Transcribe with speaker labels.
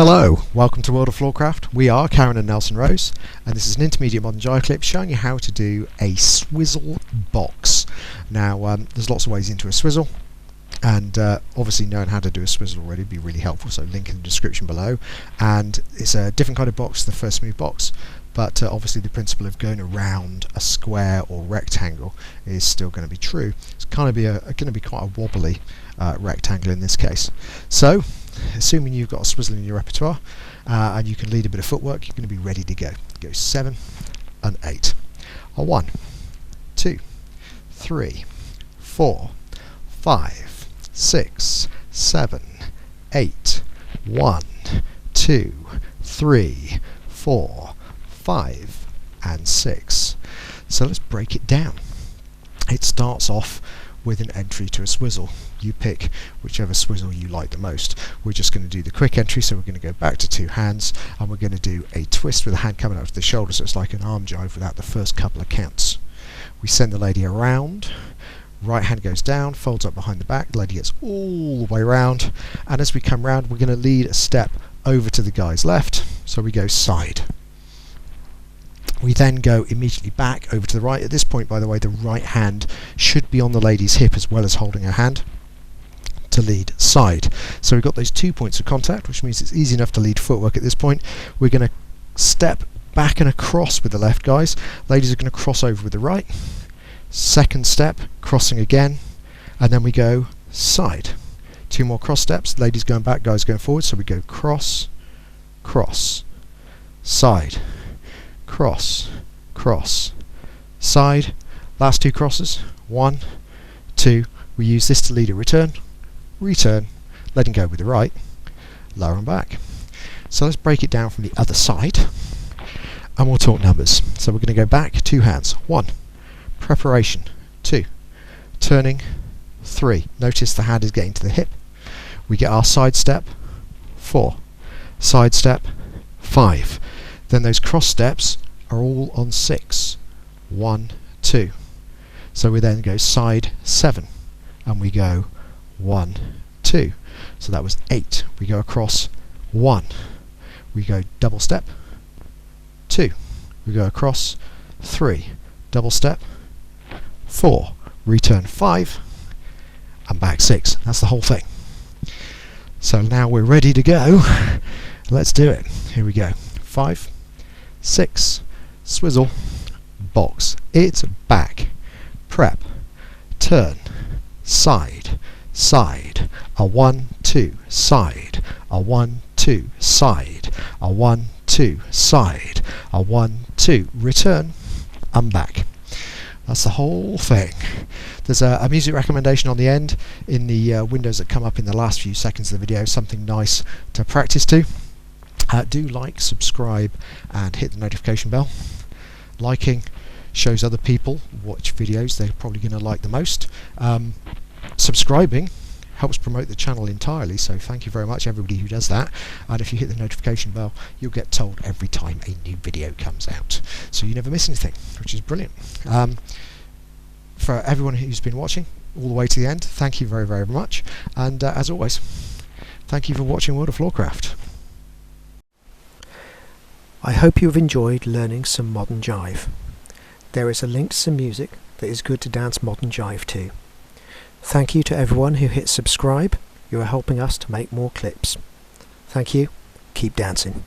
Speaker 1: Hello, welcome to World of Floorcraft. We are Karen and Nelson Rose, and this is an Intermediate Modern Jive Clip showing you how to do a Swizzle Box. Now, there's lots of ways into a swizzle, and obviously knowing how to do a swizzle already would be really helpful, so link in the description below. And it's a different kind of box to the first smooth box, but obviously the principle of going around a square or rectangle is still going to be true. It's going to be quite a wobbly rectangle in this case. So, assuming you've got a swizzle in your repertoire and you can lead a bit of footwork, you're going to be ready to go. Go 7 and 8. 1, 2, 3, 4, 5, 6, 7, 8. 1, 2, 3, 4, 5 and 6. So let's break it down. It starts off with an entry to a swizzle. You pick whichever swizzle you like the most. We're just going to do the quick entry, so we're going to go back to 2 hands and we're going to do a twist with a hand coming out to the shoulder, so it's like an arm jive without the first couple of counts. We send the lady around, right hand goes down, folds up behind the back, the lady gets all the way around, and as we come round we're going to lead a step over to the guy's left, so we go side. We then go immediately back over to the right. At this point, by the way, the right hand should be on the lady's hip as well as holding her hand to lead side. So we've got those 2 points of contact, which means it's easy enough to lead footwork at this point. We're going to step back and across with the left, guys. Ladies are going to cross over with the right. Second step, crossing again, and then we go side. 2 more cross steps. Ladies going back, guys going forward. So we go cross, cross, side. Cross, cross, side. Last 2 crosses. 1, 2. We use this to lead a return, return, letting go with the right, lower and back. So let's break it down from the other side, and we'll talk numbers. So we're going to go back 2 hands. 1, preparation. 2, turning. 3. Notice the hand is getting to the hip. We get our side step. 4, side step. 5. Then those cross steps are all on 6. 1, 2. So we then go side 7 and we go 1, 2. So that was 8. We go across 1. We go double step 2. We go across 3. Double step 4. Return 5 and back 6. That's the whole thing. So now we're ready to go. Let's do it. Here we go. 5, 6, swizzle, box. It's back, prep, turn, side, side, a 1, 2, side, a 1, 2, side, a 1, 2, side, a 1, 2, return, and back. That's the whole thing. There's a music recommendation on the end in the windows that come up in the last few seconds of the video, something nice to practice to. Do like, subscribe and hit the notification bell. Liking shows other people which videos they're probably going to like the most. Subscribing helps promote the channel entirely, so thank you very much everybody who does that. And if you hit the notification bell, you'll get told every time a new video comes out, so you never miss anything, which is brilliant. For everyone who's been watching all the way to the end, thank you very, very much, and as always, thank you for watching World of Floorcraft.
Speaker 2: I hope you have enjoyed learning some modern jive. There is a link to some music that is good to dance modern jive to. Thank you to everyone who hit subscribe. You are helping us to make more clips. Thank you. Keep dancing.